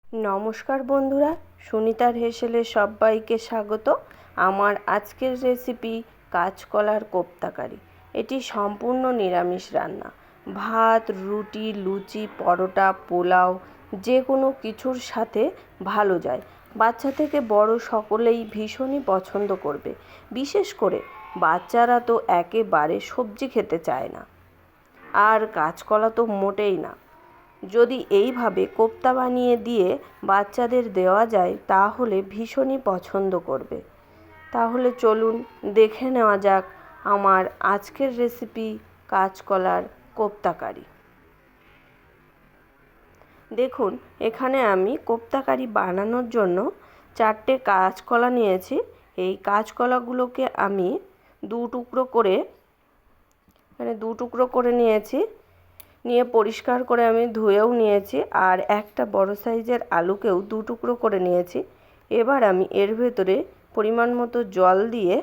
নমস্কার বন্ধুরা, সুনিতার হেসেলে সবাইকে স্বাগত। আমার আজকের রেসিপি কাঁচকলার কোপ্তা কারি। এটি সম্পূর্ণ নিরামিষ রান্না। ভাত, রুটি, লুচি, পরোটা, পোলাও যে কোনো কিছুর সাথে ভালো যায়। বাচ্চা থেকে বড় সকলেই ভীষণই পছন্দ করবে। বিশেষ করে বাচ্চারা তো একেবারে সবজি খেতে চায় না, আর কাঁচকলা তো মোটেই না। যদি এইভাবে কোপ্তা বানিয়ে দিয়ে বাচ্চাদের দেওয়া যায় তাহলে ভীষণই পছন্দ করবে। তাহলে চলুন দেখে নেওয়া যাক আমার আজকের রেসিপি কাঁচকলার কোপ্তা কারি। দেখুন, এখানে আমি কোপ্তা কারি বানানোর জন্য 4টে কাঁচকলা নিয়েছি। এই কাঁচকলাগুলোকে আমি দু টুকরো করে নিয়েছি। নিয়ে পরিষ্কার করে আমি ধুয়েও নিয়েছি। আর একটা বড় সাইজের আলুকেও 2 টুকরো করে নিয়েছি। এবার আমি এর ভেতরে পরিমাণ মতো জল দিয়ে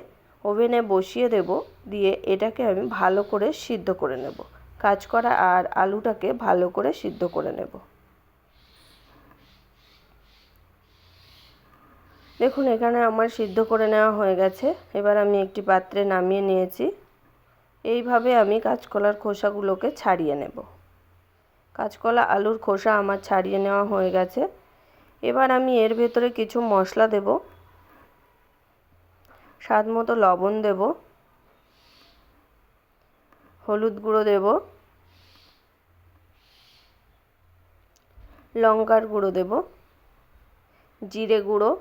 ওভেনে বসিয়ে দেব। দিয়ে এটাকে আমি ভালো করে সিদ্ধ করে নেব। কাঁচকলা আর আলুটাকে ভালো করে সিদ্ধ করে নেব। দেখুন, এখানে আমার সিদ্ধ করে নেওয়া হয়ে গেছে। এবার আমি একটি পাত্রে নামিয়ে নিয়েছি। এইভাবে আমি কাঁচকলার খোসাগুলোকে ছাড়িয়ে নেব। কাঁচকলা আলুর খোসা আমার ছাড়িয়ে নেওয়া হয়ে গেছে। এবার আমি এর ভেতরে কিছু মশলা দেব। স্বাদ মতো লবণ দেব, হলুদ গুঁড়ো দেব, লঙ্কার গুঁড়ো দেব, জিরে গুঁড়ো,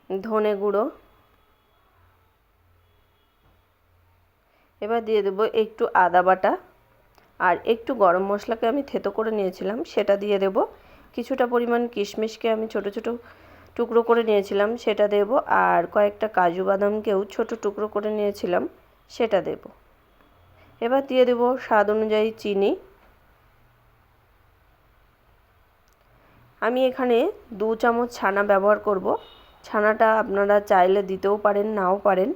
ধনে গুঁড়ো। এবার দিয়ে দেব একটু আদা বাটা, আর একটু গরম মশলাকে আমি থেতো করে নিয়েছিলাম সেটা দিয়ে দেব। কিছুটা পরিমাণ কিশমিশকে আমি ছোট ছোট টুকরো করে নিয়েছিলাম সেটা দেব। আর কয়েকটা কাজু বাদামকেও ছোট টুকরো করে নিয়েছিলাম সেটা দেব। এবার দিয়ে দেব স্বাদ অনুযায়ী চিনি। আমি এখানে 2 চামচ ছানা ব্যবহার করব। ছানাটা আপনারা চাইলে দিতেও পারেন, নাও পারেন।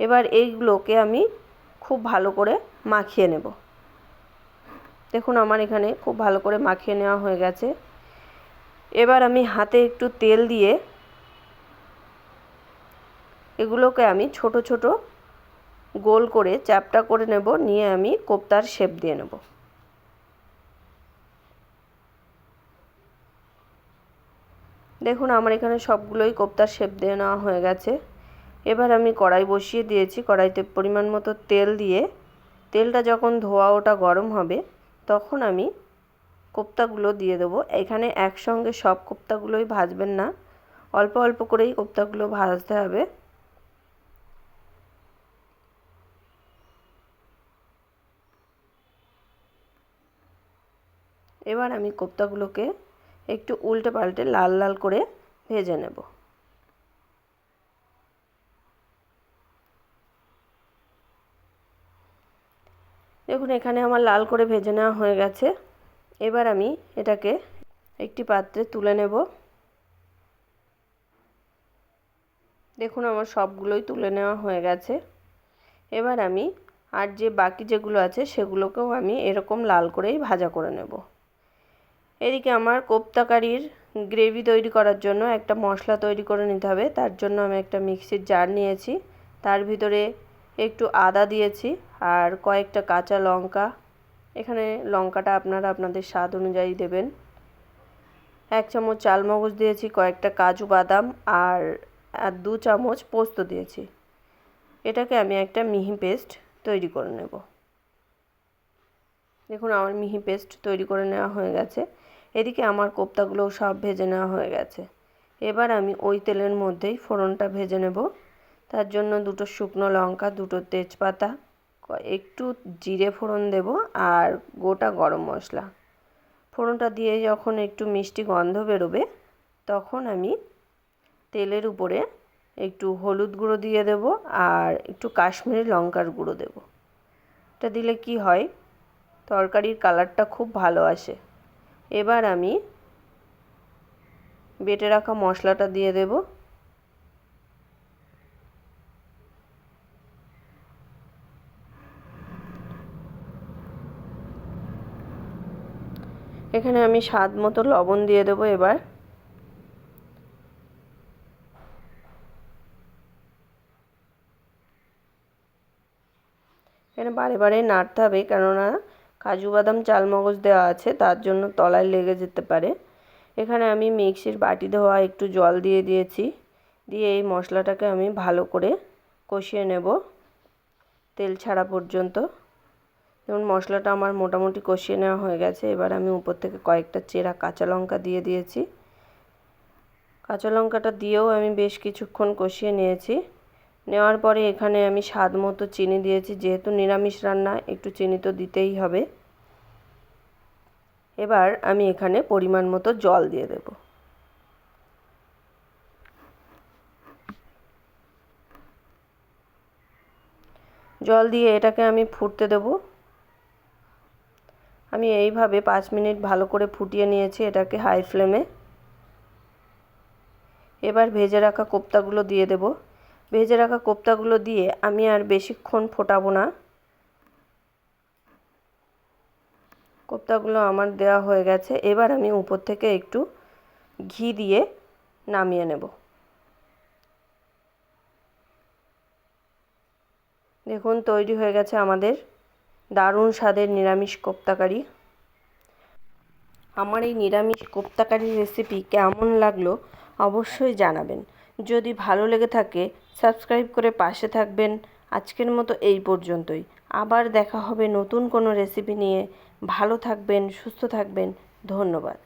এবার এইগুলোকে আমি খুব ভালো করে মাখিয়ে নেব। দেখুন, আমার এখানে খুব ভালো করে মাখিয়ে নেওয়া হয়ে গেছে। এবার আমি হাতে একটু তেল দিয়ে এগুলোকে আমি ছোট ছোট গোল করে চ্যাপ্টা করে নেব। নিয়ে আমি কোপ্তার শেপ দিয়ে নেব। দেখুন, আমার এখানে সবগুলোই কোপ্তার শেপ দিয়ে নেওয়া হয়ে গেছে। এবার আমি কড়াই বসিয়ে দিয়েছি। কড়াইতে পরিমাণ মতো তেল দিয়ে তেলটা যখন ধোয়া ওটা গরম হবে তখন আমি কোপ্তাগুলো দিয়ে দেবো। এখানে একসঙ্গে সব কোপ্তাগুলোই ভাজবেন না, অল্প অল্প করেই কোপ্তাগুলো ভাজতে হবে। এবার আমি কোপ্তাগুলোকে একটু উল্টে পাল্টে লাল লাল করে ভেজে নেব। দেখুন, এখানে আমার লাল করে ভেজে নেওয়া হয়ে গেছে। এবার আমি এটাকে একটি পাত্রে তুলে নেব। দেখুন, আমার সবগুলোই তুলে নেওয়া হয়ে গেছে। এবার আমি আর যে বাকি যেগুলো আছে সেগুলোকেও আমি এরকম লাল করেই ভাজা করে নেব। এদিকে আমার কোপ্তা কারির গ্রেভি তৈরি করার জন্য একটা মশলা তৈরি করে নিতে হবে। তার জন্য আমি একটা মিক্সির জার নিয়েছি। তার ভিতরে একটু আদা দিয়েছি আর কয়েকটা কাঁচা লঙ্কা। এখানে লঙ্কাটা আপনারা আপনাদের স্বাদ অনুযায়ী দেবেন। 1 চামচ চালমগজ দিয়েছি, কয়েকটা কাজু বাদাম আর 2 চামচ পোস্ত দিয়েছি। এটাকে আমি একটা মিহি পেস্ট তৈরি করে নেব। দেখুন, আমার মিহি পেস্ট তৈরি করে নেওয়া হয়ে গেছে। এদিকে আমার কোপ্তাগুলোও সব ভেজে নেওয়া হয়ে গেছে। এবার আমি ওই তেলের মধ্যেই ফোড়নটা ভেজে নেব। তার জন্য 2টো শুকনো লঙ্কা, 2টো তেজপাতা, একটু জিরে ফোড়ন দেব আর গোটা গরম মশলা। ফোড়নটা দিয়ে যখন একটু মিষ্টি গন্ধ বেরোবে তখন আমি তেলের উপরে একটু হলুদ গুঁড়ো দিয়ে দেব আর একটু কাশ্মীরি লঙ্কার গুঁড়ো দেব। এটা দিলে কি হয়, তরকারির কালারটা খুব ভালো আসে। এবার আমি বেটে রাখা মশলাটা দিয়ে দেব। এখানে আমি স্বাদ মতো লবণ দিয়ে দেবো। এবার এখানে বারে বারে নাড়তে হবে, কেননা কাজু বাদাম চালমগজ দেওয়া আছে, তার জন্য তলায় লেগে যেতে পারে। এখানে আমি মিক্সির বাটি ধোয়া একটু জল দিয়ে দিয়েছি, দিয়ে এই মশলাটাকে আমি ভালো করে কষিয়ে নেব তেল ছাড়া পর্যন্ত। যেমন মশলাটা আমার মোটামুটি কষিয়ে নেওয়া হয়ে গেছে। এবার আমি উপর থেকে কয়েকটা চেরা কাঁচা লঙ্কা দিয়ে দিয়েছি। কাঁচা লঙ্কাটা দিয়েও আমি বেশ কিছুক্ষণ কষিয়ে নিয়েছি। নেওয়ার পরে এখানে আমি স্বাদ মতো চিনি দিয়েছি, যেহেতু নিরামিষ রান্না একটু চিনি তো দিতেই হবে। এবার আমি এখানে পরিমাণ মতো জল দিয়ে দেব। জল দিয়ে এটাকে আমি ফুটতে দেব। আমি এইভাবে 5 মিনিট ভালো করে ফুটিয়ে নিয়েছি এটাকে হাই ফ্লেমে। এবার ভেজে রাখা কোপ্তাগুলো দিয়ে দেব। ভেজে রাখা কোপ্তাগুলো দিয়ে আমি আর বেশিক্ষণ ফোটাবো না। কোপ্তাগুলো আমার দেওয়া হয়ে গেছে। এবার আমি উপর থেকে একটু ঘি দিয়ে নামিয়ে নেব। দেখুন তৈরি হয়ে গেছে আমাদের দারুণ স্বাদের নিরামিষ কোপ্তাকারি। আমার এই নিরামিষ কোপ্তাকারি রেসিপি কেমন লাগলো অবশ্যই জানাবেন। যদি ভালো লেগে থাকে সাবস্ক্রাইব করে পাশে থাকবেন। আজকের মতো এই পর্যন্তই। আবার দেখা হবে নতুন কোনো রেসিপি নিয়ে। ভালো থাকবেন, সুস্থ থাকবেন। ধন্যবাদ।